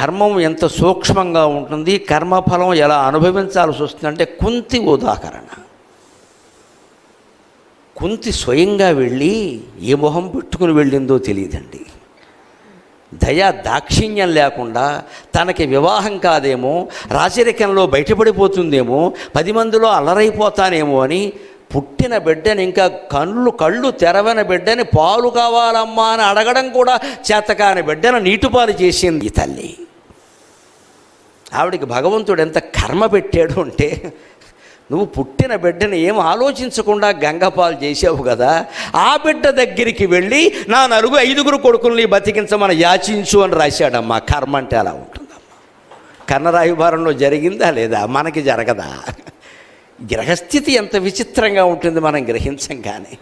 ధర్మం ఎంత సూక్ష్మంగా ఉంటుంది, కర్మఫలం ఎలా అనుభవించాల్సి వస్తుందంటే కుంతి ఉదాహరణ. కుంతి స్వయంగా వెళ్ళి ఏ మొహం పెట్టుకుని వెళ్ళిందో తెలియదండి. దయా దాక్షిణ్యం లేకుండా తనకి వివాహం కాదేమో, రాజరికంలో బయటపడిపోతుందేమో, 10 మందిలో అల్లరైపోతానేమో అని పుట్టిన బిడ్డని, ఇంకా కళ్ళు తెరవని బిడ్డని పాలు కావాలమ్మా అని అడగడం కూడా చేతకాని బిడ్డను నీటిపాలు చేసింది ఈ తల్లి. ఆవిడికి భగవంతుడు ఎంత కర్మ పెట్టాడు అంటే, నువ్వు పుట్టిన బిడ్డని ఏం ఆలోచించకుండా గంగపాలు చేసావు కదా, ఆ బిడ్డ దగ్గరికి వెళ్ళి నా 5 కొడుకుల్ని బతికించమని యాచించు అని రాశాడమ్మా. కర్మ అంటే అలా ఉంటుందమ్మా. కన్నరాయుభారంలో జరిగిందా లేదా? మనకి జరగదా? గ్రహస్థితి ఎంత విచిత్రంగా ఉంటుంది మనం గ్రహించం. కానీ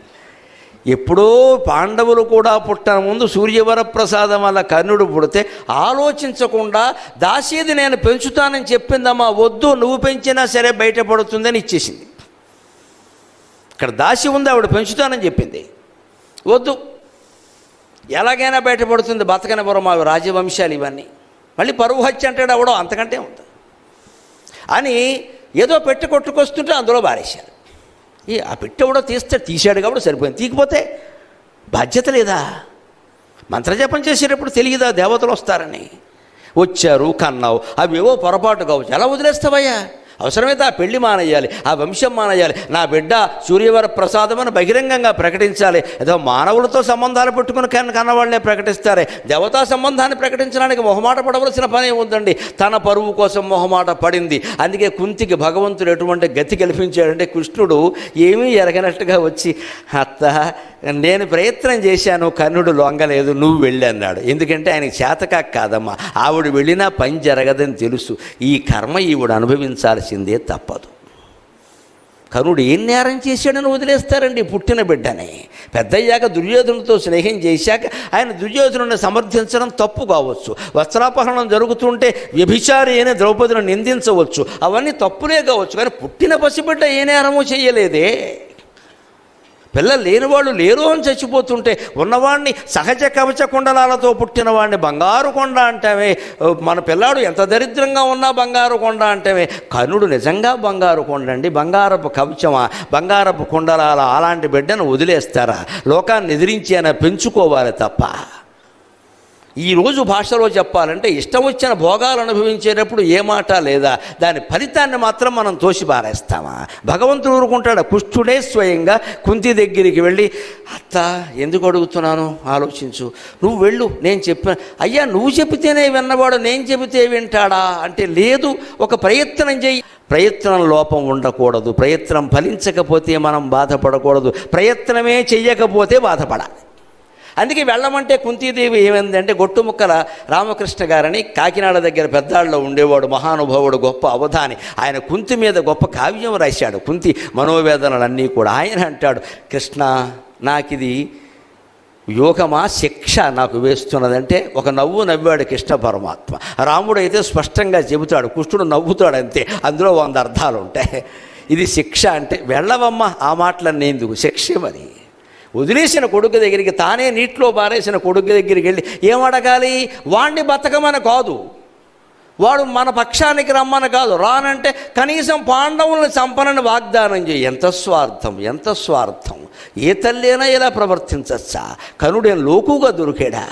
ఎప్పుడో పాండవులు కూడా పుట్టన ముందు సూర్యవరప్రసాదం వల్ల కర్ణుడు పుడితే ఆలోచించకుండా దాసీది నేను పెంచుతానని చెప్పిందమ్మా. వద్దు, నువ్వు పెంచినా సరే బయటపడుతుందని ఇచ్చేసింది. ఇక్కడ దాసి ఉంది, ఆవిడ పెంచుతానని చెప్పింది. వద్దు, ఎలాగైనా బయటపడుతుంది, బతకనివ్వరు మా రాజవంశాలు ఇవన్నీ. మళ్ళీ పరువు హత్య అంటాడు అవడం, అంతకంటే ఉంది అని ఏదో పెట్టి కొట్టుకొస్తుంటే అందులో బారేశారు. ఆ పెట్టె కూడా తీశాడు కాబట్టి సరిపోయింది. తీయకపోతే బాధ్యత లేదా? మంత్రజపం చేసేటప్పుడు తెలియదా దేవతలు వస్తారని? వచ్చారు, కన్నావు, అవి ఏవో పొరపాటు కావచ్చు, ఎలా వదిలేస్తావయ్యా? అవసరమైతే ఆ పెళ్లి మానేయాలి, ఆ వంశం మానేయాలి, నా బిడ్డ సూర్యవర ప్రసాదం అని బహిరంగంగా ప్రకటించాలి. ఏదో మానవులతో సంబంధాలు పెట్టుకుని కన్నవాళ్ళనే ప్రకటిస్తారే, దేవతా సంబంధాన్ని ప్రకటించడానికి మొహమాట పడవలసిన పని ఉందండి. తన పరువు కోసం మొహమాట పడింది. అందుకే కుంతికి భగవంతుడు ఎటువంటి గతి కల్పించాడంటే, కృష్ణుడు ఏమీ ఎరగనట్టుగా వచ్చి, అత్త నేను ప్రయత్నం చేశాను, కర్ణుడు లొంగలేదు, నువ్వు వెళ్ళి అన్నాడు. ఎందుకంటే ఆయనకి చేతకాక కాదమ్మా, ఆవిడ వెళ్ళినా పని జరగదని తెలుసు. ఈ కర్మ ఈవిడ అనుభవించాల్సిందే, తప్పదు. కర్ణుడు ఏం నేరం చేశాడని వదిలేస్తారండి పుట్టిన బిడ్డని? పెద్దయ్యాక దుర్యోధనుడితో స్నేహం చేశాక ఆయన దుర్యోధనుడిని సమర్థించడం తప్పు కావచ్చు, వస్త్రాపహరణం జరుగుతుంటే వ్యభిచారి అయిన ద్రౌపదిని నిందించవచ్చు, అవన్నీ తప్పులే కావచ్చు. కానీ పుట్టిన పసిబిడ్డ ఏ నేరమూ చేయలేదే. పిల్లలు లేనివాళ్ళు లేరు అని చచ్చిపోతుంటే ఉన్నవాడిని సహజ కవచ కుండలాలతో పుట్టిన వాడిని బంగారు కొండ అంటామే. మన పిల్లాడు ఎంత దరిద్రంగా ఉన్నా బంగారు కొండ అంటామే. కర్ణుడు నిజంగా బంగారు కొండ అండి. బంగారపు కవచమా, బంగారపు కుండలాల అలాంటి బిడ్డను వదిలేస్తారా? లోకాన్ని ఎదిరించేనా పెంచుకోవాలి తప్ప. ఈరోజు భాషలో చెప్పాలంటే ఇష్టం వచ్చిన భోగాలు అనుభవించేటప్పుడు ఏ మాట లేదా, దాని ఫలితాన్ని మాత్రం మనం తోసి పారేస్తామా? భగవంతుడు ఊరుకుంటాడు. కుష్ఠుడే స్వయంగా కుంతి దగ్గరికి వెళ్ళి, అత్త ఎందుకు అడుగుతున్నాను ఆలోచించు, నువ్వు వెళ్ళు, నేను చెప్పాను. అయ్యా నువ్వు చెబితేనే విన్నవాడు, నేను చెబితే వింటాడా అంటే, లేదు, ఒక ప్రయత్నం చేయి. ప్రయత్నం లోపం ఉండకూడదు, ప్రయత్నం ఫలించకపోతే మనం బాధపడకూడదు, ప్రయత్నమే చెయ్యకపోతే బాధపడాలి. అందుకే వెళ్ళమంటే కుంతీదేవి ఏమైందంటే, గొట్టుముక్కల రామకృష్ణ గారని కాకినాడ దగ్గర పెద్దాళ్ళలో ఉండేవాడు, మహానుభావుడు, గొప్ప అవధాని. ఆయన కుంతి మీద గొప్ప కావ్యం రాశాడు, కుంతి మనోవేదనలన్నీ కూడా. ఆయన అంటాడు, కృష్ణ నాకిది యోగమా శిక్ష నాకు వేస్తున్నదంటే ఒక నవ్వు నవ్వాడు కృష్ణ పరమాత్మ. రాముడు అయితే స్పష్టంగా చెబుతాడు, కృష్ణుడు నవ్వుతాడు అంతే, అందులో 100 అర్థాలు ఉంటాయి. ఇది శిక్ష అంటే వెళ్ళవమ్మ, ఆ మాటలన్నీ ఎందుకు, శిక్ష మరి. వదిలేసిన కొడుకు దగ్గరికి, తానే నీటిలో పారేసిన కొడుకు దగ్గరికి వెళ్ళి ఏమడగాలి? వాణ్ణి బతకమని కాదు, వాడు మన పక్షానికి రమ్మని కాదు, రానంటే కనీసం పాండవులను చంపనని వాగ్దానం చేయి. ఎంత స్వార్థం, ఎంత స్వార్థం! ఏ తల్లి ఇలా ప్రవర్తించచ్చా? కనుడేం లోకుగా దొరికాడా?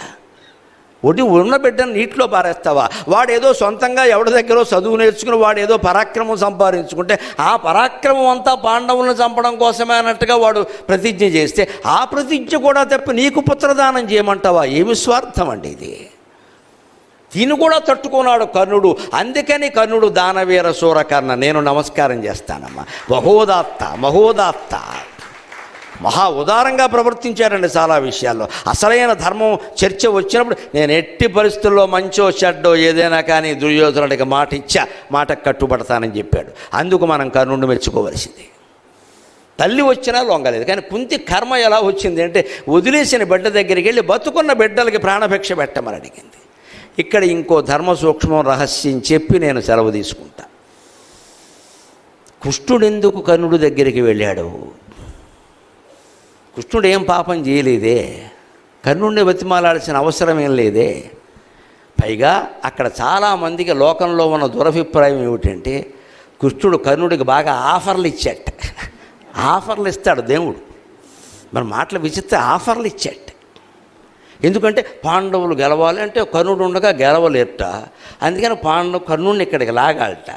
ఉన్న బిడ్డను నీటిలో పారేస్తావా? వాడేదో సొంతంగా ఎవరి దగ్గర చదువు నేర్చుకుని వాడేదో పరాక్రమం సంపాదించుకుంటే ఆ పరాక్రమం అంతా పాండవులను చంపడం కోసమే అన్నట్టుగా వాడు ప్రతిజ్ఞ చేస్తే, ఆ ప్రతిజ్ఞ కూడా తప్పి నీకు పుత్రదానం చేయమంటావా? ఏమి స్వార్థం అండి ఇది! దీన్ని కూడా తట్టుకున్నాడు కర్ణుడు. అందుకని కర్ణుడు దానవీర సూరకర్ణ, నేను నమస్కారం చేస్తానమ్మా. మహోదాత్త, మహోదాత్త, మహా ఉదారంగా ప్రవర్తించారండి చాలా విషయాల్లో. అసలైన ధర్మం చర్చ వచ్చినప్పుడు నేను ఎట్టి పరిస్థితుల్లో మంచో చెడ్డో ఏదైనా కానీ దుర్యోధనుడికి మాట ఇచ్చా, మాటకు కట్టుబడతానని చెప్పాడు. అందుకు మనం కర్ణుడిని మెచ్చుకోవలసింది. తల్లి వచ్చినా లొంగలేదు. కానీ కుంతి కర్మ ఎలా వచ్చింది అంటే, వదిలేసిన బిడ్డ దగ్గరికి వెళ్ళి బతుకున్న బిడ్డలకి ప్రాణభిక్ష పెట్టమని అడిగింది. ఇక్కడ ఇంకో ధర్మ సూక్ష్మం రహస్యం చెప్పి నేను సెలవు తీసుకుంటా. కృష్ణుడెందుకు కర్ణుడి దగ్గరికి వెళ్ళాడు? కృష్ణుడు ఏం పాపం చేయలేదే, కర్ణుడిని బతిమాలాల్సిన అవసరం ఏం లేదే. పైగా అక్కడ చాలామందికి లోకంలో ఉన్న దురభిప్రాయం ఏమిటంటే కృష్ణుడు కర్ణుడికి బాగా ఆఫర్లు ఇచ్చాట. ఆఫర్లు ఇస్తాడు దేవుడు. మన మాటలు విచిత్ర ఆఫర్లు ఇచ్చాట. ఎందుకంటే పాండవులు గెలవాలి అంటే కర్ణుడు ఉండగా గెలవలేట. అందుకని కర్ణుడిని ఇక్కడికి లాగాలట.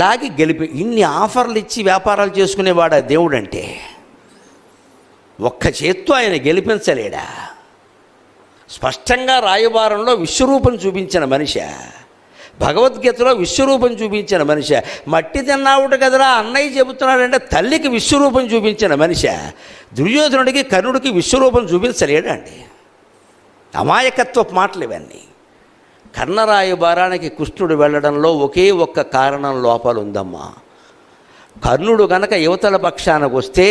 లాగి గెలిపి ఇన్ని ఆఫర్లు ఇచ్చి వ్యాపారాలు చేసుకునేవాడు ఆ దేవుడు అంటే. ఒక్క చేత్తో ఆయన గెలిపించలేడా? స్పష్టంగా రాయబారంలో విశ్వరూపం చూపించిన మనిషి, భగవద్గీతలో విశ్వరూపం చూపించిన మనిషి, మట్టి తిన్నావుట కదరా అన్నయ్య చెబుతున్నాడంటే తల్లికి విశ్వరూపం చూపించిన మనిషి దుర్యోధనుడికి కర్ణుడికి విశ్వరూపం చూపించలేడండి. అమాయకత్వపు మాటలు ఇవన్నీ. కర్ణరాయబారానికి కృష్ణుడు వెళ్ళడంలో ఒకే ఒక్క కారణం లోపల ఉందమ్మా. కర్ణుడు గనక యువతల పక్షానికి వస్తే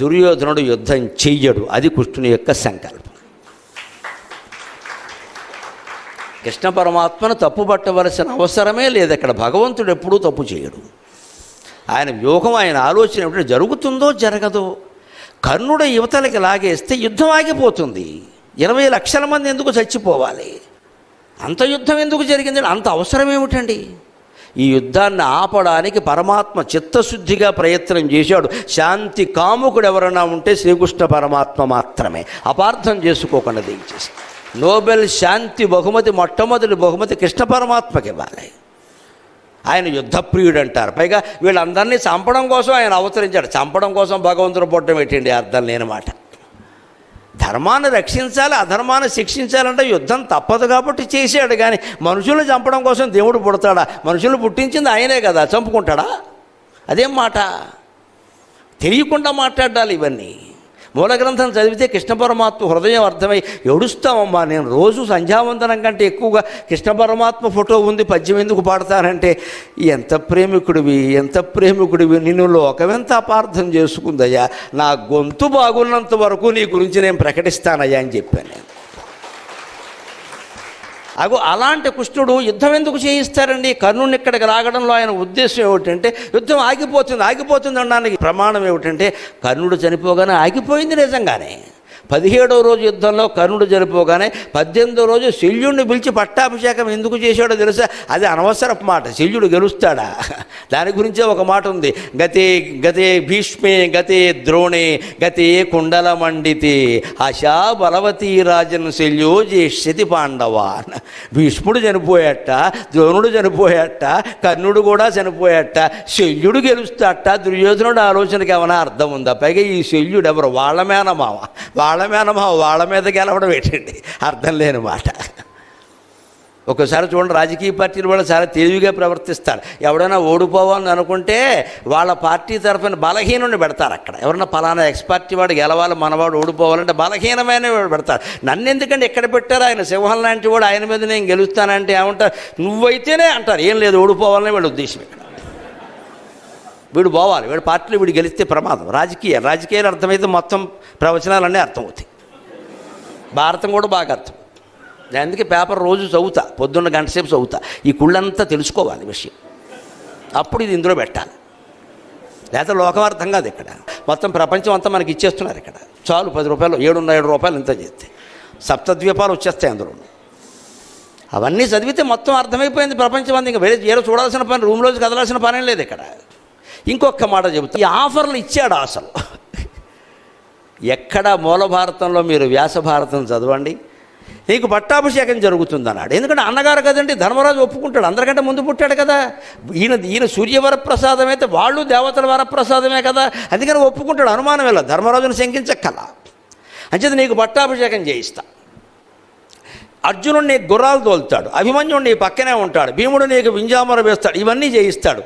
దుర్యోధనుడు యుద్ధం చెయ్యడు. అది కృష్ణుని యొక్క సంకల్పం. కృష్ణ పరమాత్మను తప్పుపట్టవలసిన అవసరమే లేదు. అక్కడ భగవంతుడు ఎప్పుడూ తప్పు చేయడు. ఆయన వ్యూహం, ఆయన ఆలోచన ఏమిటంటే జరుగుతుందో జరగదో. కర్ణుడు యువతలకి లాగేస్తే యుద్ధం ఆగిపోతుంది. 20 లక్షల మంది ఎందుకు చచ్చిపోవాలి? అంత యుద్ధం ఎందుకు జరిగింది? అంత అవసరం ఏమిటండి? ఈ యుద్ధాన్ని ఆపడానికి పరమాత్మ చిత్తశుద్ధిగా ప్రయత్నం చేశాడు. శాంతి కాముకుడు ఎవరైనా ఉంటే శ్రీకృష్ణ పరమాత్మ మాత్రమే. అపార్థం చేసుకోకుండా దయచేసి. నోబెల్ శాంతి బహుమతి మొట్టమొదటి బహుమతి కృష్ణ పరమాత్మకి ఇవ్వాలి. ఆయన యుద్ధప్రియుడు అంటారు. పైగా వీళ్ళందరినీ చంపడం కోసం ఆయన అవతరించాడు. చంపడం కోసం భగవంతుడు పొట్టం పెట్టండి, అర్థం లేని మాట. ధర్మాన్ని రక్షించాలి, అధర్మాన్ని శిక్షించాలంటే యుద్ధం తప్పదు కాబట్టి చేశాడు. కానీ మనుషులను చంపడం కోసం దేవుడు పుడతాడా? మనుషులు పుట్టించింది ఆయనే కదా, చంపుకుంటాడా? అదేం మాట? తెలియకుండా మాట్లాడాలి ఇవన్నీ. మూల గ్రంథం చదివితే కృష్ణ పరమాత్మ హృదయం అర్థమై ఏడుస్తామమ్మా. నేను రోజు సంధ్యావందనం కంటే ఎక్కువగా కృష్ణ పరమాత్మ ఫోటో ఉంది, పద్యం ఎందుకు పాడతానంటే ఎంత ప్రేమికుడివి నిన్ను లోకమెంత అపార్థం చేసుకుందయ్యా. నా గొంతు బాగున్నంత వరకు నీ గురించి నేను ప్రకటిస్తానయ్యా అని చెప్పాను నేను. అలాంటి కృష్ణుడు యుద్ధం ఎందుకు చేయిస్తారండి? కర్ణుని ఇక్కడికి రాగడంలో ఆయన ఉద్దేశం ఏమిటంటే యుద్ధం ఆగిపోతుంది అనడానికి ప్రమాణం ఏమిటంటే కర్ణుడు చనిపోగానే ఆగిపోయింది నిజంగానే. 17వ రోజు యుద్ధంలో కర్ణుడు చనిపోగానే 18వ రోజు శల్యుడిని పిలిచి పట్టాభిషేకం ఎందుకు చేశాడో తెలుసా? అది అనవసరపు మాట. శల్యుడు గెలుస్తాడా? దాని గురించే ఒక మాట ఉంది. గతే భీష్మే గతే ద్రోణే గతే కుండలమండితే ఆశా బలవతీ రాజన్ శల్యో జేష్యతి పాండవాన్. భీష్ముడు చనిపోయాట, ద్రోణుడు చనిపోయాట, కర్ణుడు కూడా చనిపోయాట, శల్యుడు గెలుస్తాట. దుర్యోధనుడు ఆలోచనకి ఏమైనా అర్థం ఉందా? పైగా ఈ శల్యుడు ఎవరు? వాళ్ళ మేనమావ వాళ్ళ మీద గెలవడం ఏంటండి? అర్థం లేని మాట. ఒకసారి చూడండి, రాజకీయ పార్టీలు వాళ్ళు చాలా తెలివిగా ప్రవర్తిస్తారు. ఎవడైనా ఓడిపోవాలని అనుకుంటే వాళ్ళ పార్టీ తరఫున బలహీనుడిని పెడతారు అక్కడ. ఎవరన్నా పలానా ఎక్స్ పార్టీ వాడు గెలవాలి, మనవాడు ఓడిపోవాలంటే బలహీనమైన వాడు పెడతారు. నన్ను ఎందుకంటే ఎక్కడ పెట్టారు? ఆయన సింహం లాంటి వాడు, ఆయన మీద నేను గెలుస్తానంటే ఏమంటారు? నువ్వైతేనే అంటారు. ఏం లేదు, ఓడిపోవాలని వీళ్ళ ఉద్దేశం ఇక్కడ. వీడు పోవాలి, వీడు పార్టీలో వీడు గెలిస్తే ప్రమాదం. రాజకీయాలు అర్థమైతే మొత్తం ప్రవచనాలన్నీ అర్థమవుతాయి. భారతం కూడా బాగా అర్థం. అందుకే పేపర్ రోజు చదువుతా, పొద్దున్న గంట సేపు చదువుతా. ఈ కుళ్ళంతా తెలుసుకోవాలి విషయం, అప్పుడు ఇది ఇందులో పెట్టాలి. లేకపోతే లోకం అర్థం కాదు. ఇక్కడ మొత్తం ప్రపంచం అంతా మనకి ఇచ్చేస్తున్నారు. ఇక్కడ చాలు 10 రూపాయలు, 7 రూపాయలు ఇంత చేస్తే సప్తద్వీపాలు వచ్చేస్తాయి అందులో. అవన్నీ చదివితే మొత్తం అర్థమైపోయింది ప్రపంచం అంతా. ఇంకా వేరే చూడాల్సిన పని, రూమ్లోకి కదలాల్సిన పని లేదు ఇక్కడ. ఇంకొక మాట చెబుతా. ఈ ఆఫర్లు ఇచ్చాడు అసలు. ఎక్కడ మూల భారతంలో మీరు వ్యాస భారతం చదవండి, నీకు పట్టాభిషేకం జరుగుతుందన్నాడు. ఎందుకంటే అన్నగారు కదండి, ధర్మరాజు ఒప్పుకుంటాడు. అందరికంటే ముందు పుట్టాడు కదా. ఈయన సూర్యవరప్రసాదం అయితే వాళ్ళు దేవతల వరప్రసాదమే కదా. అందుకని ఒప్పుకుంటాడు, అనుమానం వెళ్ళ. ధర్మరాజును శంకించక్కల. అంచేది నీకు పట్టాభిషేకం చేయిస్తా. అర్జునుడు నీకు గుర్రాలు తోలుతాడు, అభిమన్యుడు నీ పక్కనే ఉంటాడు, భీముడు నీకు వింజామర వేస్తాడు, ఇవన్నీ చేయిస్తాడు.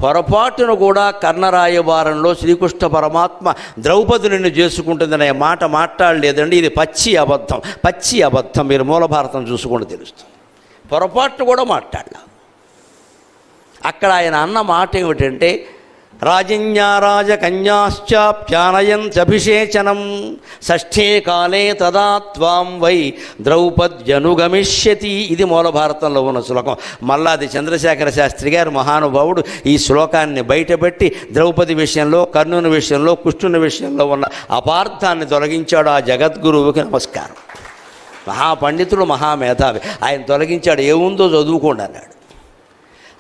పొరపాటును కూడా కర్ణరాయబారంలో శ్రీకృష్ణ పరమాత్మ ద్రౌపది నిన్ను చేసుకుంటుందనే మాట మాట్లాడలేదండి. ఇది పచ్చి అబద్ధం. మీరు మూల భారతం చూసుకుంటే తెలుస్తుంది. పొరపాటును కూడా మాట్లాడలా. అక్కడ ఆయన అన్న మాట ఏమిటంటే రాజన్యారాజకన్యాశ్చాప్యానయంత్యభిషేచనం షష్ఠే కాలే తదా త్వాం వై ద్రౌపద్యనుగమిష్యతి. ఇది మూల భారతంలో ఉన్న శ్లోకం. మల్లాది చంద్రశేఖర శాస్త్రి గారు మహానుభావుడు ఈ శ్లోకాన్ని బయటపెట్టి ద్రౌపది విషయంలో, కర్ణుని విషయంలో, కృష్ణుని విషయంలో ఉన్న అపార్థాన్ని తొలగించాడు. ఆ జగద్గురువుకి నమస్కారం. మహాపండితుడు, మహామేధావి. ఆయన తొలగించాడు. ఏముందో చదువుకోండి అన్నాడు.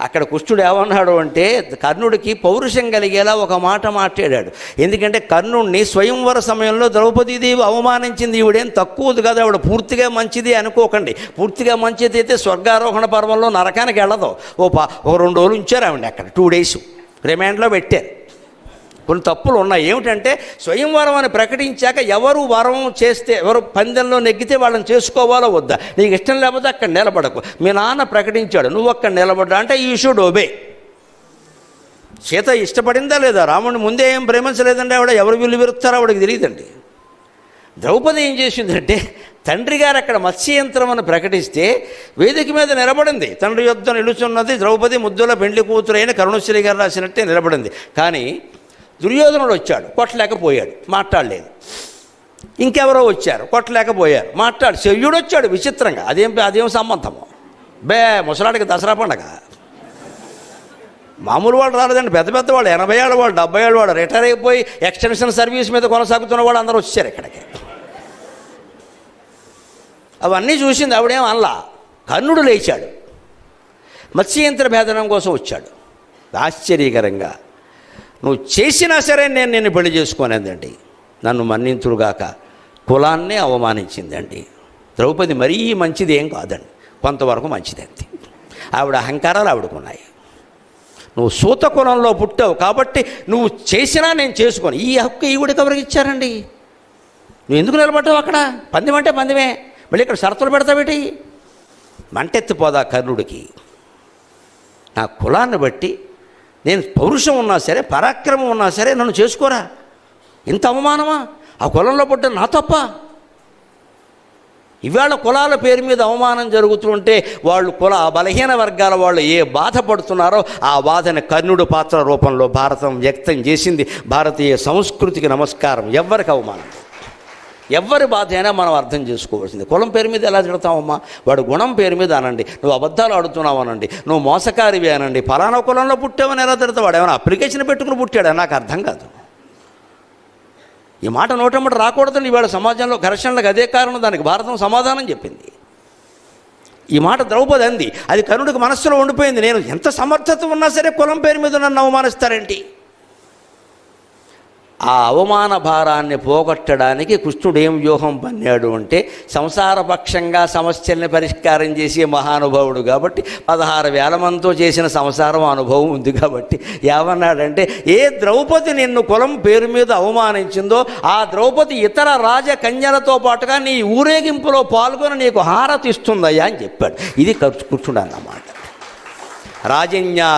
అక్కడ కృష్ణుడు ఏమన్నాడు అంటే కర్ణుడికి పౌరుషం కలిగేలా ఒక మాట మాట్లాడాడు. ఎందుకంటే కర్ణుడిని స్వయంవర సమయంలో ద్రౌపదీదేవి అవమానించింది. ఈవిడేం తక్కువది కదా, ఆవిడ పూర్తిగా మంచిది అనుకోకండి. పూర్తిగా మంచిది అయితే స్వర్గారోహణ పర్వంలో నరకానికి వెళ్ళదు. ఓ 2 రోజులు ఉంచారు ఆవిడ అక్కడ, 2 days రిమాండ్లో పెట్టారు. కొన్ని తప్పులు ఉన్నాయి. ఏమిటంటే స్వయంవరం అని ప్రకటించాక ఎవరు వరం చేస్తే, ఎవరు పందెంలో నెగ్గితే వాళ్ళని చేసుకోవాలో వద్దా, నీకు ఇష్టం లేకపోతే అక్కడ నిలబడకు. మీ నాన్న ప్రకటించాడు, నువ్వు అక్కడ నిలబడ్డా అంటే యూ షుడ్ ఒబే. సీత ఇష్టపడిందా లేదా? రాముడిని ముందే ఏం ప్రేమించలేదండి ఆవిడ. ఎవరు విల్లు విరుస్తారో ఆవిడకి తెలియదండి. ద్రౌపది ఏం చేసిందంటే తండ్రి గారు అక్కడ మత్స్యయంత్రం అని ప్రకటిస్తే వేదిక మీద నిలబడింది. తండ్రి యొద్ద నిలుచున్నది ద్రౌపది, ముద్దుల పెండ్లి కూతురైన కరుణశ్రీ గారు రాసినట్టే నిలబడింది. కానీ దుర్యోధనుడు వచ్చాడు, కొట్టలేకపోయాడు, మాట్లాడలేదు. ఇంకెవరో వచ్చారు, కొట్టలేకపోయారు, మాట్లాడు. శల్యుడు వచ్చాడు విచిత్రంగా. అదేం సంబంధము? ముసలాడికి దసరా పండగ. మామూలు వాళ్ళు రాలేదండి, పెద్ద పెద్ద వాళ్ళు, 80 ఏళ్ళ వాళ్ళు, 70 ఏళ్ళ వాళ్ళు, రిటైర్ అయిపోయి ఎక్స్టెన్షన్ సర్వీస్ మీద కొనసాగుతున్న వాళ్ళు అందరూ వచ్చారు ఇక్కడికి. అవన్నీ చూసింది ఆవిడేం అనలా. కర్ణుడు లేచాడు, మత్స్యయంత్ర భేదనం కోసం వచ్చాడు. ఆశ్చర్యకరంగా నువ్వు చేసినా సరే నేను నిన్ను పెళ్లి చేసుకోనేదండి, నన్ను మన్నింతుడుగాక. కులాన్నే అవమానించిందండి ద్రౌపది. మరీ మంచిది ఏం కాదండి, కొంతవరకు మంచిదండి. ఆవిడ అహంకారాలు ఆవిడకున్నాయి. నువ్వు సూత కులంలో పుట్టావు కాబట్టి నువ్వు చేసినా నేను చేసుకోను. ఈ హక్కు ఈవిడికి ఎవరికి ఇచ్చారండి? నువ్వు ఎందుకు నిలబడ్డావు అక్కడ? పందెం అంటే పందెమే, మళ్ళీ ఇక్కడ షరతులు పెడతావేటి? మంటెత్తిపోదా కర్ణుడికి. నా కులాన్ని బట్టి నేను పౌరుషం ఉన్నా సరే, పరాక్రమం ఉన్నా సరే నన్ను చేసుకోరా. ఇంత అవమానమా? ఆ కులంలో పుట్టిన నా తప్ప? ఇవాళ కులాల పేరు మీద అవమానం జరుగుతుంటే వాళ్ళు బలహీన వర్గాల వాళ్ళు ఏ బాధపడుతున్నారో ఆ బాధని కర్ణుడు పాత్ర రూపంలో భారతం వ్యక్తం చేసింది. భారతీయ సంస్కృతికి నమస్కారం. ఎవ్వరికి అవమానం, ఎవరి బాధ అయినా మనం అర్థం చేసుకోవాల్సింది. కులం పేరు మీద ఎలా తిడతామమ్మా? వాడు గుణం పేరు మీద అనండి, నువ్వు అబద్ధాలు ఆడుతున్నావు అనండి, నువ్వు మోసకారివి అనండి, ఫలానా కులంలో పుట్టావని ఎలా తిడతావు? వాడు ఏమైనా అప్లికేషన్ పెట్టుకుని పుట్టాడు? నాకు అర్థం కాదు. ఈ మాట నోటమ్మట రాకూడదని ఇవాళ సమాజంలో ఘర్షణలకు అదే కారణం. దానికి భారతం సమాధానం చెప్పింది. ఈ మాట ద్రౌపది అంది, అది కర్ణుడికి మనస్సులో ఉండిపోయింది. నేను ఎంత సమర్థత ఉన్నా సరే కులం పేరు మీద నన్ను అవమానిస్తారేంటి? ఆ అవమాన భారాన్ని పోగొట్టడానికి కృష్ణుడు ఏం వ్యూహం పన్నాడు అంటే, సంసారపక్షంగా సమస్యల్ని పరిష్కారం చేసే మహానుభావుడు కాబట్టి 16,000 మందితో చేసిన సంసారం అనుభవం ఉంది కాబట్టి ఏమన్నాడంటే, ఏ ద్రౌపది నిన్ను కులం పేరు మీద అవమానించిందో ఆ ద్రౌపది ఇతర రాజకన్యలతో పాటుగా నీ ఊరేగింపులో పాల్గొని నీకు హారతి ఇస్తుందయ్యా అని చెప్పాడు. ఇది కృష్ణుడు అన్నమాట.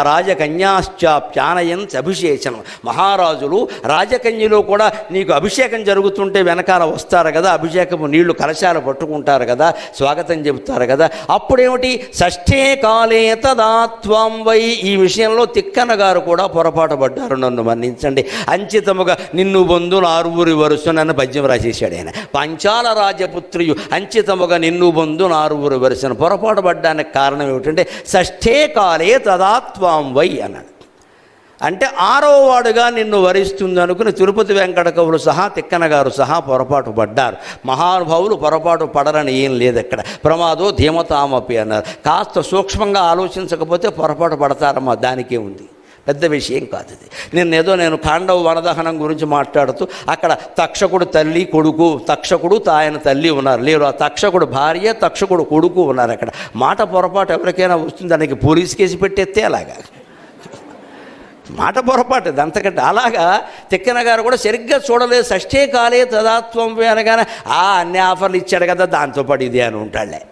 రాజకన్యాశ్చాప్యానయన్ అభిషేచనం. మహారాజులు రాజకన్యలో కూడా నీకు అభిషేకం జరుగుతుంటే వెనకాల వస్తారు కదా, అభిషేకము నీళ్లు కలశాలు పట్టుకుంటారు కదా, స్వాగతం చెబుతారు కదా. అప్పుడేమిటి? షష్ఠే కాలే తదాత్వం వై. ఈ విషయంలో తిక్కన గారు కూడా పొరపాటు పడ్డారు, నన్ను మన్నించండి. అంచితముగా నిన్ను బంధువులు 6 వరుసనన్న పద్యం రాసేశాడు ఆయన. పంచాల రాజపుత్రియు అంచితముగా నిన్ను బంధువులు 6 వరుసను పొరపాటు పడ్డానికి కారణం ఏమిటంటే, షష్ఠే కాలే తదాత్వాం వై అన్నాడు. అంటే 6వ వాడుగా నిన్ను వరిస్తుంది అనుకుని తిరుపతి వెంకట కవులు సహా తిక్కన గారు సహా పొరపాటు పడ్డారు. మహానుభావులు పొరపాటు పడరని ఏం లేదు అక్కడ. ప్రమాదో ధీమతామపి అన్నారు. కాస్త సూక్ష్మంగా ఆలోచించకపోతే పొరపాటు పడతారమ్మా, దానికే ఉంది, పెద్ద విషయం కాదు ఇది. నేను ఖాండవ వనదహనం గురించి మాట్లాడుతూ అక్కడ తక్షకుడు తల్లి కొడుకు, తక్షకుడు ఆయన తల్లి ఉన్నారు, లేరు ఆ తక్షకుడు భార్య తక్షకుడు కొడుకు ఉన్నారు. అక్కడ మాట పొరపాటు ఎవరికైనా వస్తుంది, దానికి పోలీస్ కేసు పెట్టేస్తే అలాగా మాట పొరపాటు అంతకంటే. అలాగా తిక్కన గారు కూడా సరిగ్గా చూడలేదు. షష్ఠే కాలే తదాత్వం అనగానే అన్ని ఆఫర్లు ఇచ్చాడు కదా, దాంతోపాటు ఇది అని ఉంటాడులే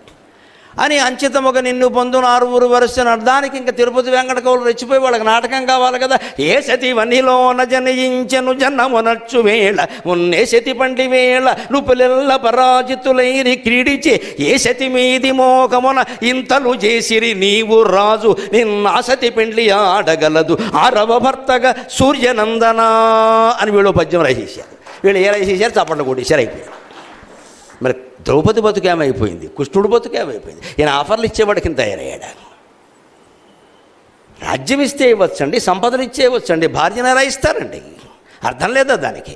అని. అంచితముగా నిన్ను పొందున 6 వరుసను అర్థానికి ఇంకా తిరుపతి వెంకట కవులు రెచ్చిపోయి వాళ్ళకి నాటకం కావాలి కదా. ఏ సతి వనిలోన జనయించెను జనమునచ్చు వేళ ఉన్నే సతి పండి వేళ నృపులెల్ల పరాజితులైరి క్రీడిచే ఏ సతి మీది మోకమున ఇంతలు చేసిరి నీవు రాజు నిన్న సతి పెండ్లి ఆడగలదు 6వ భర్తగా సూర్యనందనా అని వీళ్ళు పద్యం రాసేశారు. వీళ్ళు ఏ రాసేశారు? చప్పట్లు కొట్టేశారు, అయిపోయారు. మరి ద్రౌపది బతుకేమైపోయింది, కృష్ణుడు బతుకేమైపోయింది. ఈయన ఆఫర్లు ఇచ్చేవాడికి తయారయ్యాడు. రాజ్యం ఇస్తే ఇవ్వచ్చండి, సంపదలు ఇచ్చే ఇవ్వచ్చండి, భార్యను ఎలా ఇస్తారండి? అర్థం లేదా దానికి?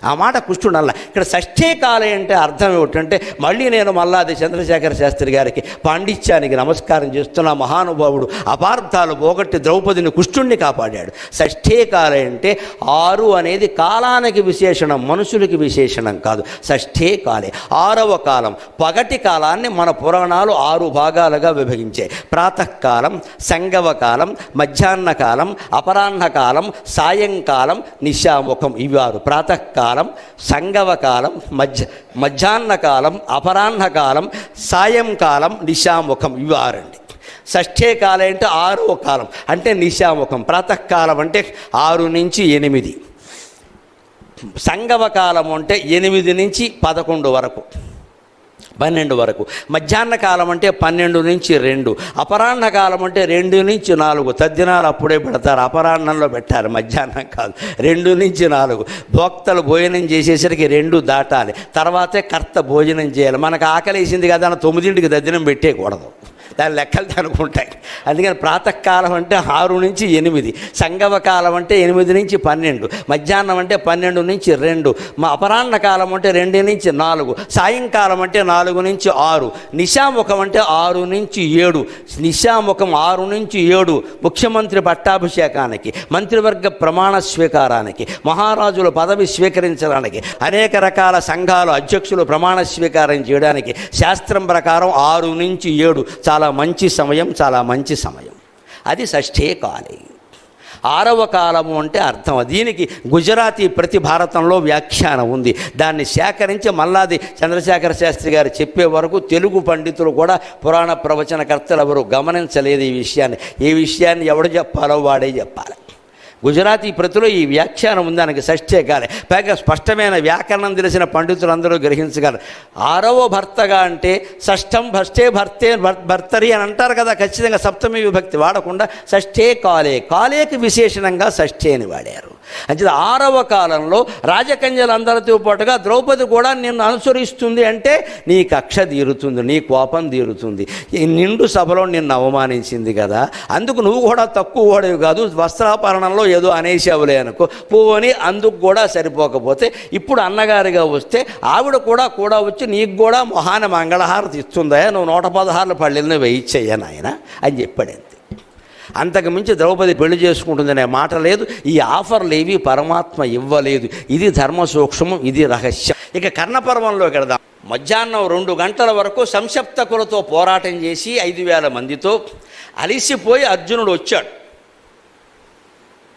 ఆ మాట కుష్ఠుడల్లా. ఇక్కడ షష్ఠే కాలే అంటే అర్థం ఏమిటంటే, మళ్ళీ నేను మల్లాది చంద్రశేఖర శాస్త్రి గారికి పాండిత్యానికి నమస్కారం చేస్తున్న మహానుభావుడు అపార్థాలు పోగొట్టి ద్రౌపదిని కుష్ఠుణ్ణి కాపాడాడు. షష్ఠే కాలే అంటే 6 అనేది కాలానికి విశేషణం, మనుషులకి విశేషణం కాదు. షష్ఠే కాలే 6వ కాలం. పగటి కాలాన్ని మన పురాణాలు 6 భాగాలుగా విభజించాయి. ప్రాతకాలం, సంగవకాలం, మధ్యాహ్న కాలం, అపరాహ్న కాలం, సాయంకాలం, నిశాముఖం. ఇవి 6. ప్రాతకాలం, సంగవకాలం, మధ్యాహ్న కాలం, అపరాహ్న కాలం, సాయంకాలం, నిశాముఖం. ఇవి 6 అండి. షష్ఠే కాలం అంటే 6వ కాలం అంటే నిశాముఖం. ప్రాతకాలం అంటే 6 నుంచి 8, సంగవకాలం అంటే 8 నుంచి 11 వరకు, 12 వరకు. మధ్యాహ్న కాలం అంటే 12 నుంచి 2, అపరాహ్న కాలం అంటే 2 నుంచి 4. తద్దినాలు అప్పుడే పెడతారు, అపరాహ్నంలో పెట్టారు, మధ్యాహ్నం కాదు. 2 నుంచి 4 భోక్తలు భోజనం చేసేసరికి 2 దాటాలి, తర్వాతే కర్త భోజనం చేయాలి. మనకు ఆకలేసింది కదా అని 9ంటికి దద్దినం పెట్టేయకూడదు, దాని లెక్కలు అనుకుంటాయి. అందుకని ప్రాతకాలం అంటే 6 నుంచి 8, సంగవకాలం అంటే 8 నుంచి 12, మధ్యాహ్నం అంటే 12 నుంచి 2, అపరాహ్న కాలం అంటే 2 నుంచి 4, సాయంకాలం అంటే 4 నుంచి 6, నిశాముఖం అంటే 6 నుంచి 7. నిశాముఖం 6 నుంచి 7 ముఖ్యమంత్రి పట్టాభిషేకానికి, మంత్రివర్గ ప్రమాణ స్వీకారానికి, మహారాజుల పదవి స్వీకరించడానికి, అనేక రకాల సంఘాలు అధ్యక్షులు ప్రమాణ స్వీకారం చేయడానికి శాస్త్రం ప్రకారం 6 నుంచి 7 చాలా మంచి సమయం, చాలా మంచి సమయం. అది షష్ఠే కాలే. 6వ కాలము అంటే అర్థం. దీనికి గుజరాతీ ప్రతి భారతంలో వ్యాఖ్యానం ఉంది. దాన్ని సేకరించి మల్లాది చంద్రశేఖర శాస్త్రి గారు చెప్పే వరకు తెలుగు పండితులు కూడా, పురాణ ప్రవచనకర్తలు ఎవరు గమనించలేదు ఈ విషయాన్ని. ఈ విషయాన్ని ఎవడు చెప్పాలో వాడే చెప్పాలి. గుజరాతీ ప్రతిలో ఈ వ్యాఖ్యానం ఉంది, దానికి షష్ఠే కాలే. పైగా స్పష్టమైన వ్యాకరణం తెలిసిన పండితులందరూ గ్రహించగలరు. 6వ భర్తగా అంటే షష్ఠం భష్టే భర్తే భర్తరి అని అంటారు కదా, ఖచ్చితంగా సప్తమి విభక్తి వాడకుండా షష్ఠే కాలే, కాలేకి విశేషణంగా షష్ఠే అని వాడారు. అంటే 6వ కాలంలో రాజకన్యలందరితో పాటుగా ద్రౌపది కూడా నిన్ను అనుసరిస్తుంది అంటే నీ కక్ష తీరుతుంది, నీ కోపం తీరుతుంది. ఈ నిండు సభలో నిన్ను అవమానించింది కదా, అందుకు నువ్వు కూడా తక్కువ వాడేవి కాదు, వస్త్రాపరణంలో ఏదో అనేసావులే అనుకో పోవని, అందుకు కూడా సరిపోకపోతే ఇప్పుడు అన్నగారిగా వస్తే ఆవిడ కూడా వచ్చి నీకు కూడా మొహాన మంగళహారతి ఇస్తుందా, నువ్వు 116 పళ్ళెల్ని వేయిచ్చేయ నాయన అని చెప్పాడు. అంతకు మించి ద్రౌపది పెళ్లి చేసుకుంటుందనే మాట లేదు. ఈ ఆఫర్లు ఏవి పరమాత్మ ఇవ్వలేదు. ఇది ధర్మ సూక్ష్మం, ఇది రహస్యం. ఇక కర్ణపర్వంలోకి వెళదాం. మధ్యాహ్నం 2 గంటల వరకు సంశప్తకులతో పోరాటం చేసి 5000 మందితో అలిసిపోయి అర్జునుడు వచ్చాడు.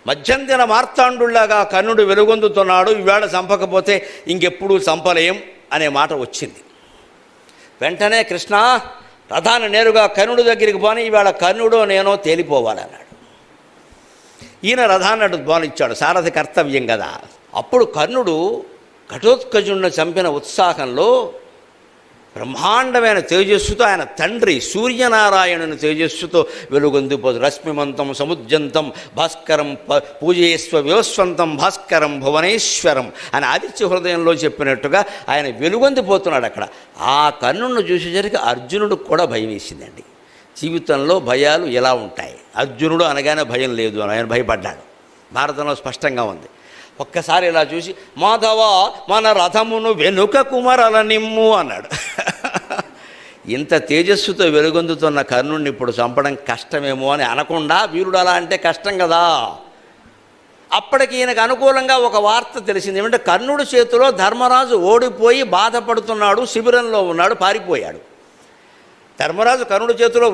మధ్యంతర మార్తాండులాగా కర్ణుడు వెలుగొందుతున్నాడు, ఈవేళ చంపకపోతే ఇంకెప్పుడు చంపలేం అనే మాట వచ్చింది. వెంటనే కృష్ణ రథాన్ని నేరుగా కర్ణుడి దగ్గరికి పోని, ఈవేళ కర్ణుడో నేనో తేలిపోవాలన్నాడు. ఈయన రథాన్ని అటు పోనిచ్చాడు, సారథి కర్తవ్యం కదా. అప్పుడు కర్ణుడు ఘటోత్కచుడిని చంపిన ఉత్సాహంలో బ్రహ్మాండమైన తేజస్సుతో ఆయన తండ్రి సూర్యనారాయణుని తేజస్సుతో వెలుగొందిపోదు. రశ్మిమంతం సముద్యంతం భాస్కరం పూజయేస్వ వివస్వంతం భాస్కరం భువనేశ్వరం అని ఆదిత్య హృదయంలో చెప్పినట్టుగా ఆయన వెలుగొందిపోతున్నాడు అక్కడ. ఆ కర్ణుడిని చూసేసరికి అర్జునుడికి కూడా భయం వేసిందండి. జీవితంలో భయాలు ఎలా ఉంటాయి, అర్జునుడు అనగానే భయం లేదు అని ఆయన భయపడ్డాడు. భారతంలో స్పష్టంగా ఉంది. ఒక్కసారి ఇలా చూసి మాధవ మన రథమును వెనుక కుమరల నిమ్ము అన్నాడు. ఇంత తేజస్సుతో వెలుగొందుతున్న కర్ణుడిని ఇప్పుడు చంపడం కష్టమేమో అని అనకుండా, వీరుడు అలా అంటే కష్టం కదా. అప్పటికి ఈయనకు అనుకూలంగా ఒక వార్త తెలిసింది. ఏమంటే కర్ణుడి చేతిలో ధర్మరాజు ఓడిపోయి బాధపడుతున్నాడు, శిబిరంలో ఉన్నాడు, పారిపోయాడు. ధర్మరాజు కర్ణుడి చేతిలో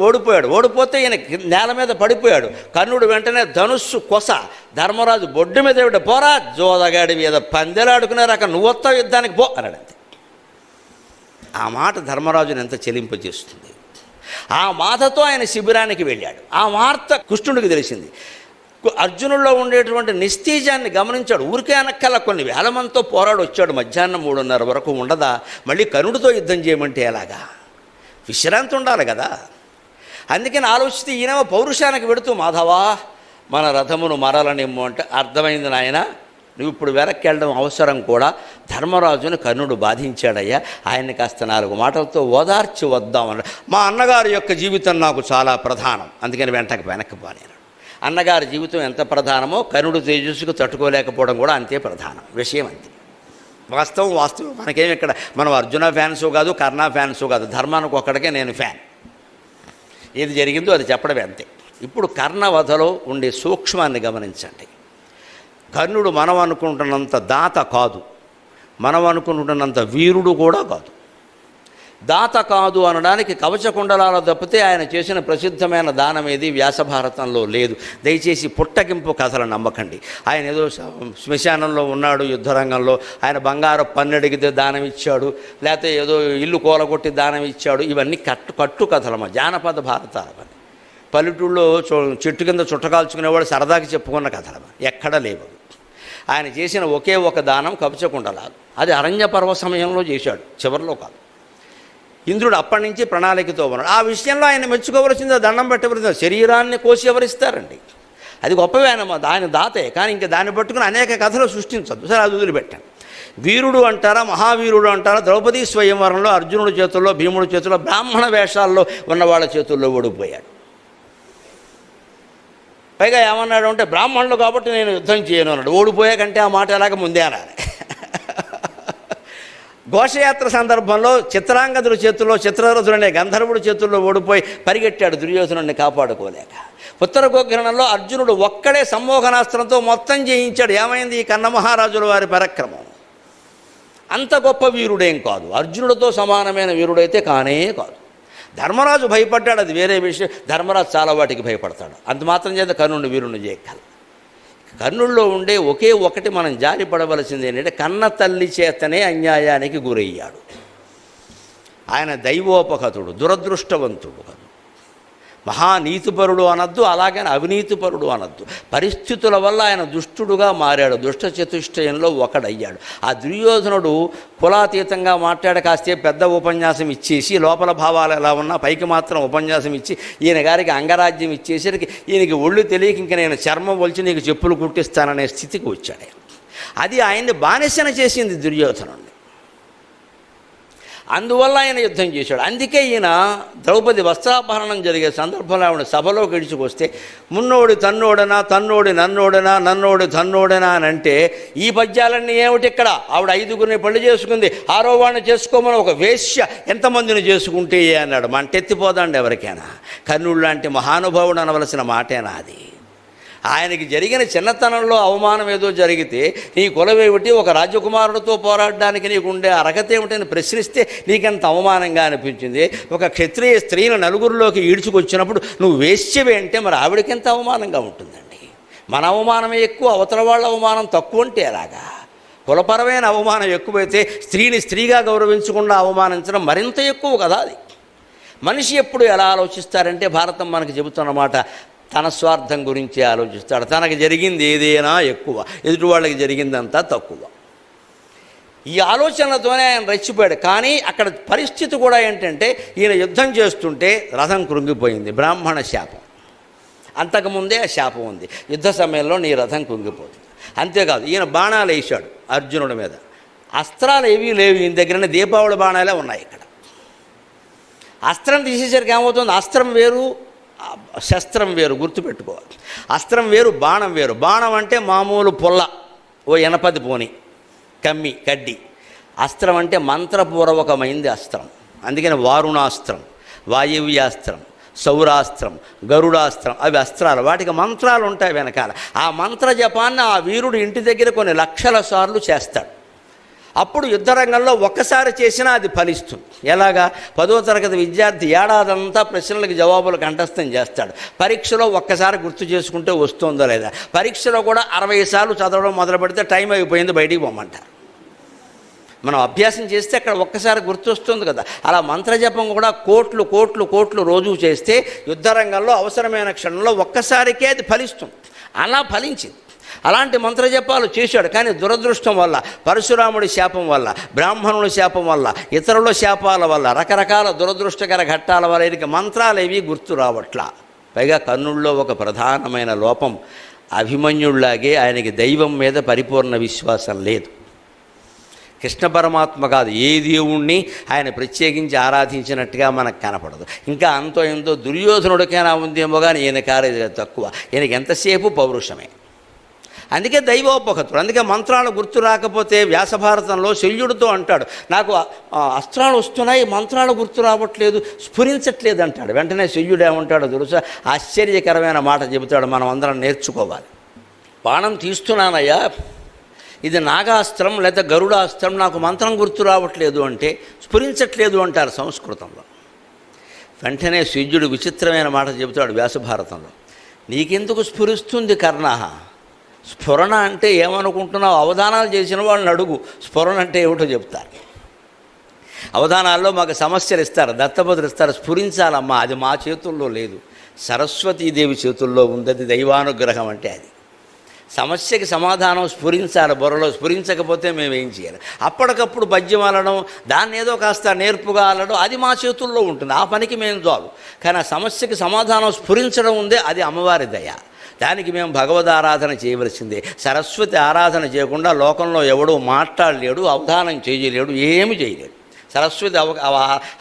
ఓడిపోతే ఈయన నేల మీద పడిపోయాడు. కర్ణుడు వెంటనే ధనుస్సు కొస ధర్మరాజు బొడ్డు మీద ఏమిటి, పోరా జోదగాడి మీద పందెలాడుకున్నారు, అక్కడ నువ్వు వస్తావు యుద్ధానికి పో అన్నాడంతే. ఆ మాట ధర్మరాజుని ఎంత చెలింపజేస్తుంది. ఆ మాటతో ఆయన శిబిరానికి వెళ్ళాడు. ఆ వార్త కృష్ణుడికి తెలిసింది. అర్జునుల్లో ఉండేటువంటి నిస్తేజాన్ని గమనించాడు. ఊరికే అనక్కల కొన్ని వేల మందితో పోరాడు వచ్చాడు. మధ్యాహ్నం 3:30 వరకు ఉండదా, మళ్ళీ కర్ణుడితో యుద్ధం చేయమంటే ఎలాగా, విశ్రాంతి ఉండాలి కదా. అందుకని ఆలోచిస్తే ఈయనేమో పౌరుషానికి పెడుతూ మాధవా మన రథమును మరలనిమ్ము అంటే, అర్థమైంది నాయన, నువ్వు ఇప్పుడు వెనక్కి వెళ్ళడం అవసరం కూడా. ధర్మరాజుని కర్ణుడు బాధించాడయ్యా, ఆయన్ని కాస్త 4 మాటలతో ఓదార్చి వద్దామన్నాడు. మా అన్నగారి యొక్క జీవితం నాకు చాలా ప్రధానం, అందుకని వెనక్కి పోనేను. అన్నగారి జీవితం ఎంత ప్రధానమో కర్ణుడు తేజస్సుకు తట్టుకోలేకపోవడం కూడా అంతే ప్రధానం విషయం. అంతే వాస్తవం మనకేమి ఇక్కడ మనం అర్జున ఫ్యాన్స్ కాదు, కర్ణ ఫ్యాన్స్ కాదు, ధర్మానికి ఒక్కడికే నేను ఫ్యాన్. ఏది జరిగిందో అది చెప్పడమే అంతే. ఇప్పుడు కర్ణవధలో ఉండే సూక్ష్మాన్ని గమనించండి. కర్ణుడు మనం అనుకుంటున్నంత దాత కాదు, మనం అనుకుంటున్నంత వీరుడు కూడా కాదు. దాత కాదు అనడానికి కవచకుండలాల తప్పితే ఆయన చేసిన ప్రసిద్ధమైన దానం ఏది వ్యాసభారతంలో లేదు. దయచేసి పుట్టగింపు కథలు నమ్మకండి. ఆయన ఏదో శ్మశానంలో ఉన్నాడు యుద్ధరంగంలో, ఆయన బంగారు పన్నెడిగితే దానం ఇచ్చాడు, లేకపోతే ఏదో ఇల్లు కూలగొట్టి దానం ఇచ్చాడు, ఇవన్నీ కట్టు కథలమ్మా, జానపద భారతాలు. పల్లెటూళ్ళలో చెట్టు కింద చుట్టకాల్చుకునేవాడు సరదాకి చెప్పుకున్న కథలమ్మా, ఎక్కడా లేవు. ఆయన చేసిన ఒకే ఒక దానం కవచకుండలాలు, అది అరణ్య పర్వ సమయంలో చేశాడు, చివరిలో కాదు. ఇంద్రుడు అప్పటి నుంచి ప్రణాళికతో ఉన్నాడు. ఆ విషయంలో ఆయన మెచ్చుకోవలసిందో దండం పెట్టవలసిందో, శరీరాన్ని కోసి ఎవరిస్తారండి, అది గొప్పవే. ఆయన దాతే, కానీ ఇంకా దాన్ని పట్టుకుని అనేక కథలు సృష్టించద్దు. సరే, అది వదిలిపెట్టాను. వీరుడు అంటారా, మహావీరుడు అంటారా, ద్రౌపదీ స్వయంవరంలో అర్జునుడి చేతుల్లో, భీముడి చేతుల్లో, బ్రాహ్మణ వేషాల్లో ఉన్న వాళ్ళ చేతుల్లో ఓడిపోయాడు. పైగా ఏమన్నాడు అంటే, బ్రాహ్మణులు కాబట్టి నేను యుద్ధం చేయను అన్నాడు. ఓడిపోయాకంటే ఆ మాట ఎలాగ ముందే అనాలి. ఘోషయాత్ర సందర్భంలో చిత్రాంగదుడి చేతుల్లో, చిత్రరథుడు అనే గంధర్వుడి చేతుల్లో ఓడిపోయి పరిగెట్టాడు దుర్యోధనుడిని కాపాడుకోలేక. ఉత్తర గోగ్రహణంలో అర్జునుడు ఒక్కడే సమ్మోహనాస్త్రంతో మొత్తం జయించాడు. ఏమైంది ఈ కన్నమహారాజుల వారి పరాక్రమం? అంత గొప్ప వీరుడేం కాదు, అర్జునుడితో సమానమైన వీరుడైతే కానే కాదు. ధర్మరాజు భయపడ్డాడు, అది వేరే విషయం. ధర్మరాజు చాలా వాటికి భయపడతాడు, అంత మాత్రం చేత కర్ణుడిని వీరుణ్ణి చేయగలరు. కర్ణుల్లో ఉండే ఒకే ఒకటి మనం జారిపడవలసింది ఏంటంటే, కన్న తల్లి చేతనే అన్యాయానికి గురయ్యాడు. ఆయన దైవోపహతుడు, దురదృష్టవంతుడు కాదు, మహానీతిపరుడు అనద్దు, అలాగని అవినీతిపరుడు అనద్దు. పరిస్థితుల వల్ల ఆయన దుష్టుడుగా మారాడు, దుష్ట చతుష్టయంలో ఒకడయ్యాడు. ఆ దుర్యోధనుడు కులాతీతంగా మాట్లాడ కాస్తే పెద్ద ఉపన్యాసం ఇచ్చేసి, లోపల భావాలు ఎలా ఉన్నా పైకి మాత్రం ఉపన్యాసం ఇచ్చి, ఈయన గారికి అంగరాజ్యం ఇచ్చేసరికి ఈయనకి ఒళ్ళు తెలియక ఇంక నేను చర్మం ఒలిచి నీకు చెప్పులు కుట్టిస్తాననే స్థితికి వచ్చాడు. అది ఆయన్ని బానిసన చేసింది దుర్యోధనుడిని. అందువల్ల ఆయన యుద్ధం చేశాడు. అందుకే ఈయన ద్రౌపది వస్త్రాపహరణం జరిగే సందర్భంలో ఆవిడ సభలో గడిచుకొస్తే, మున్నోడి తన్నోడనా, తన్నోడి నన్నోడనా, నన్నోడి తన్నోడనా అని అంటే, ఈ పద్యాలన్నీ ఏమిటి ఇక్కడ? ఆవిడ 5గురిని పెళ్లి చేసుకుంది, 6వ వాడిని చేసుకోమని ఒక వేశ్య ఎంతమందిని చేసుకుంటే అన్నాడు. మంటెత్తిపోదండి ఎవరికైనా. కర్ణుడు లాంటి మహానుభావుడు అనవలసిన మాటేనా అది? ఆయనకి జరిగిన చిన్నతనంలో అవమానం ఏదో జరిగితే, నీ కులమేమిటి, ఒక రాజకుమారుడితో పోరాడడానికి నీకుండే అర్హత ఏమిటని ప్రశ్నిస్తే నీకెంత అవమానంగా అనిపించింది. ఒక క్షత్రియ స్త్రీని నలుగురిలోకి ఈడ్చుకొచ్చినప్పుడు నువ్వు వేశ్యవే అంటే మరి ఆవిడకి ఎంత అవమానంగా ఉంటుందండి. మన అవమానమే ఎక్కువ, అవతల వాళ్ళ అవమానం తక్కువ అంటే ఎలాగా? కులపరమైన అవమానం ఎక్కువైతే స్త్రీని స్త్రీగా గౌరవించకుండా అవమానించడం మరింత ఎక్కువ కదా. అది మనిషి ఎప్పుడు ఎలా ఆలోచిస్తారంటే, భారతం మనకు చెబుతున్నమాట, తన స్వార్థం గురించి ఆలోచిస్తాడు. తనకు జరిగింది ఏదైనా ఎక్కువ, ఎదుటి వాళ్ళకి జరిగిందంతా తక్కువ. ఈ ఆలోచనలతోనే ఆయన రెచ్చిపోయాడు. కానీ అక్కడ పరిస్థితి కూడా ఏంటంటే, ఈయన యుద్ధం చేస్తుంటే రథం కృంగిపోయింది, బ్రాహ్మణ శాపం. అంతకుముందే ఆ శాపం ఉంది, యుద్ధ సమయంలో నీ రథం కృంగిపోతుంది. అంతేకాదు, ఈయన బాణాలు వేశాడు అర్జునుడి మీద. అస్త్రాలు ఏవీ లేవు ఈయన దగ్గరనే, దీపావళి బాణాలే ఉన్నాయి ఇక్కడ. అస్త్రం తీసేసరికి ఏమవుతుంది? అస్త్రం వేరు, శస్త్రం వేరు, గుర్తుపెట్టుకోవాలి. అస్త్రం వేరు, బాణం వేరు. బాణం అంటే మామూలు పుల్ల, ఓ ఎనపది పోని కమ్మి కడ్డి. అస్త్రం అంటే మంత్రపూర్వకమైంది అస్త్రం. అందుకని వారుణాస్త్రం, వాయువ్యాస్త్రం, సౌరాస్త్రం, గరుడాస్త్రం, అవి అస్త్రాలు. వాటికి మంత్రాలు ఉంటాయి వెనకాల. ఆ మంత్ర జపాన్ని ఆ వీరుడు ఇంటి దగ్గర కొన్ని లక్షల సార్లు చేస్తాడు. అప్పుడు యుద్ధరంగంలో ఒక్కసారి చేసినా అది ఫలిస్తుంది. ఎలాగా? 10వ తరగతి విద్యార్థి ఏడాదంతా ప్రశ్నలకు జవాబులు కంఠస్థం చేస్తాడు. పరీక్షలో ఒక్కసారి గుర్తు చేసుకుంటే వస్తుందో లేదా. పరీక్షలో కూడా 60 సార్లు చదవడం మొదలు పెడితే టైం అయిపోయింది, బయటికి పోమంటారు. మనం అభ్యాసం చేస్తే అక్కడ ఒక్కసారి గుర్తొస్తుంది కదా. అలా మంత్రజపం కూడా కోట్లు కోట్లు కోట్లు రోజు చేస్తే యుద్ధరంగంలో అవసరమైన క్షణంలో ఒక్కసారికే అది ఫలిస్తుంది. అలా ఫలించింది. అలాంటి మంత్రజపాలు చేశాడు. కానీ దురదృష్టం వల్ల, పరశురాముడి శాపం వల్ల, బ్రాహ్మణుడి శాపం వల్ల, ఇతరుల శాపాల వల్ల, రకరకాల దురదృష్టకర ఘట్టాల వల్ల ఈయనకి మంత్రాలు ఏవి గుర్తు రావట్లా. పైగా కర్ణుల్లో ఒక ప్రధానమైన లోపం, అభిమన్యుడిలాగే ఆయనకి దైవం మీద పరిపూర్ణ విశ్వాసం లేదు. కృష్ణ పరమాత్మ కాదు, ఏ దేవుణ్ణి ఆయన ప్రత్యేకించి ఆరాధించినట్టుగా మనకు కనపడదు. ఇంకా అంతో ఎంతో దుర్యోధనుడికైనా ఉందేమో కానీ ఈయన కారేది తక్కువ. ఈయనకి ఎంతసేపు పౌరుషమే. అందుకే దైవోపహతుడు. అందుకే మంత్రాలు గుర్తు రాకపోతే వ్యాసభారతంలో శల్యుడితో అంటాడు, నాకు అస్త్రాలు వస్తున్నాయి, మంత్రాలు గుర్తు రావట్లేదు, స్ఫురించట్లేదు అంటాడు. వెంటనే శల్యుడు ఏమంటాడో తెలుసా? ఆశ్చర్యకరమైన మాట చెబుతాడు, మనం అందరం నేర్చుకోవాలి. బాణం తీస్తున్నానయ్యా, ఇది నాగాస్త్రం లేదా గరుడాస్త్రం, నాకు మంత్రం గుర్తు రావట్లేదు అంటే స్ఫురించట్లేదు అంటారు సంస్కృతంలో. వెంటనే శల్యుడు విచిత్రమైన మాట చెబుతాడు వ్యాసభారతంలో, నీకెందుకు స్ఫురిస్తుంది కర్ణ? స్ఫురణ అంటే ఏమనుకుంటున్నావు? అవధానాలు చేసిన వాళ్ళని అడుగు, స్ఫురణ అంటే ఏమిటో చెప్తారు. అవధానాల్లో మాకు సమస్యలు ఇస్తారు, దత్తపదులు ఇస్తారు, స్ఫురించాలమ్మా, అది మా చేతుల్లో లేదు, సరస్వతీదేవి చేతుల్లో ఉంది, అది దైవానుగ్రహం అంటే. అది సమస్యకి సమాధానం స్ఫురించాలి బుర్రలో, స్ఫురించకపోతే మేము ఏం చేయాలి? అప్పటికప్పుడు పద్యం అలడం, దాన్ని ఏదో కాస్త నేర్పుగా అలడం, అది మా చేతుల్లో ఉంటుంది, ఆ పనికి మేము చాలు. కానీ ఆ సమస్యకి సమాధానం స్ఫురించడం ఉందే, అది అమ్మవారి దయ. దానికి మేము భగవద్ ఆరాధన చేయవలసిందే. సరస్వతి ఆరాధన చేయకుండా లోకంలో ఎవడూ మాట్లాడలేడు, అవధానం చేయలేడు, ఏమి చేయలేడు. సరస్వతి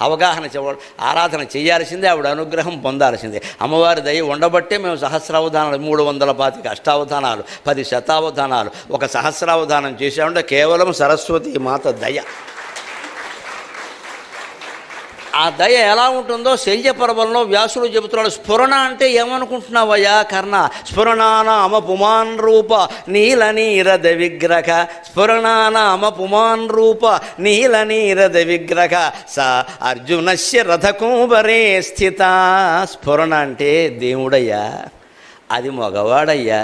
అవగాహన ఆరాధన చేయాల్సిందే, ఆవిడ అనుగ్రహం పొందాల్సిందే. అమ్మవారి దయ ఉండబట్టే మేము సహస్రావధానాలు, 325 అష్టావధానాలు, 10 శతావధానాలు, ఒక సహస్రావధానం చేసామంటే కేవలం సరస్వతి మాత దయ. ఆ దయ ఎలా ఉంటుందో శల్య పర్వంలో వ్యాసుడు చెబుతున్నాడు. స్ఫురణ అంటే ఏమనుకుంటున్నావయ్యా కర్ణ? స్ఫురణానామ పుమాన్ రూప నీల నీరద విగ్రహ, స్ఫురణానామ పుమాన్ రూప నీల నీరద విగ్రహ స అర్జునస్య రథకుంబరే స్థిత. స్ఫురణ అంటే దేవుడయ్యా, అది మగవాడయ్యా,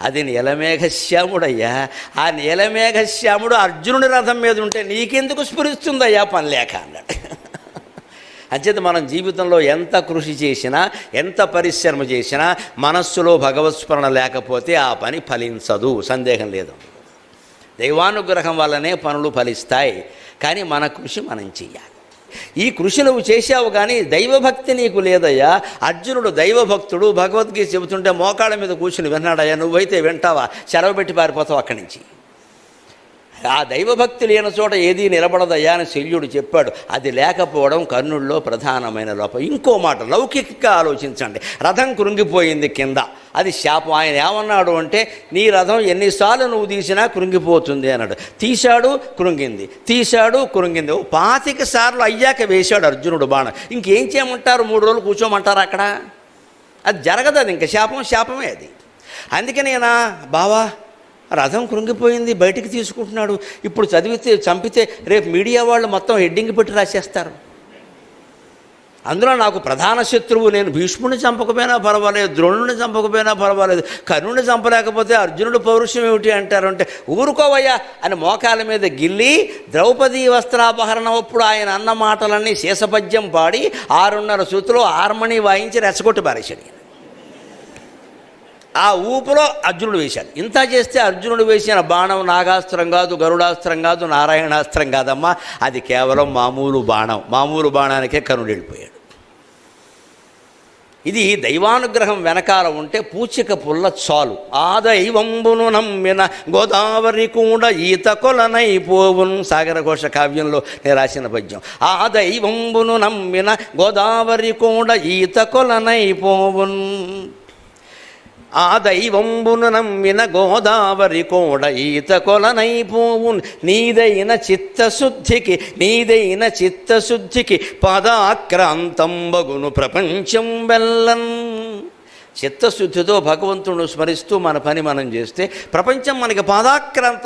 అది నీలమేఘశ్యాముడయ్యా. ఆ నీలమేఘశ్యాముడు అర్జునుడి రథం మీద ఉంటే నీకెందుకు స్ఫురిస్తుందయ్యా పని లేక అన్నాడు. అంచేత మనం జీవితంలో ఎంత కృషి చేసినా, ఎంత పరిశ్రమ చేసినా మనస్సులో భగవత్స్మరణ లేకపోతే ఆ పని ఫలించదు, సందేహం లేదు. దైవానుగ్రహం వల్లనే పనులు ఫలిస్తాయి, కానీ మన కృషి మనం చెయ్యాలి. ఈ కృషి నువ్వు చేసావు, కానీ దైవభక్తి నీకు లేదయ్యా. అర్జునుడు దైవభక్తుడు, భగవద్గీత చెబుతుంటే మోకాళ్ళ మీద కూర్చుని విన్నాడయ్యా, నువ్వైతే వింటావా? సెలవు పెట్టి పారిపోతావు అక్కడి నుంచి. ఆ దైవభక్తి లేని చోట ఏదీ నిలబడదయ్యా అని శల్యుడు చెప్పాడు. అది లేకపోవడం కర్ణుల్లో ప్రధానమైన లోపం. ఇంకో మాట లౌకికంగా ఆలోచించండి. రథం కృంగిపోయింది కింద, అది శాపం. ఆయన ఏమన్నాడు అంటే, నీ రథం ఎన్నిసార్లు నువ్వు తీసినా కృంగిపోతుంది అన్నాడు. తీశాడు, కృంగింది, తీశాడు, కృంగింది. 25 సార్లు అయ్యాక వేశాడు అర్జునుడు బాణం. ఇంకేం చేయమంటారు? 3 రోజులు కూర్చోమంటారు అక్కడ? అది జరగదు, అది ఇంకా శాపమే అది. అందుకని బావా రథం కృంగిపోయింది, బయటికి తీసుకుంటున్నాడు, ఇప్పుడు చంపితే రేపు మీడియా వాళ్ళు మొత్తం హెడ్డింగ్ పెట్టి రాసేస్తారు. అందులో నాకు ప్రధాన శత్రువు, నేను భీష్ముడిని చంపకపోయినా పర్వాలేదు, ద్రోణుడిని చంపకపోయినా పర్వాలేదు, కర్ణుడిని చంపలేకపోతే అర్జునుడు పౌరుషం ఏమిటి అంటారు అంటే, ఊరుకోవయ్యా అని మోకాల మీద గిల్లి ద్రౌపదీ వస్త్రాపహరణం అప్పుడు ఆయన అన్న మాటలన్నీ శేషపద్యం పాడి 6:30 సూతులో హార్మనీ వాయించి రెచ్చగొట్టి పారేశాడు. ఆ ఊపులో అర్జునుడు వేశాడు. ఇంత చేస్తే అర్జునుడు వేసిన బాణం నాగాస్త్రం కాదు, గరుడాస్త్రం కాదు, నారాయణాస్త్రం కాదమ్మా, అది కేవలం మామూలు బాణం. మామూలు బాణానికే కర్ణుడు వెళ్ళిపోయాడు. ఇది దైవానుగ్రహం వెనకాల ఉంటే పూచిక పుల్ల చాలు. ఆ దైవంబును నమ్మిన గోదావరి కూడా ఈత కొలనైపోవున్. సాగరఘోష కావ్యంలో నేను రాసిన పద్యం. ఆ దైవంబును నమ్మిన గోదావరి కూడా ఈత కొలనైపోవున్. ఆ దైవంబును నమ్మిన గోదావరి కోడ ఈత కొలనైపోవున్. నీదైన చిత్తశుద్ధికి పదాక్రాంతంబగును ప్రపంచం వెల్లన్. చిత్తశుద్ధితో భగవంతుడు స్మరిస్తూ మన పని మనం చేస్తే ప్రపంచం మనకి పాదాక్రాంతం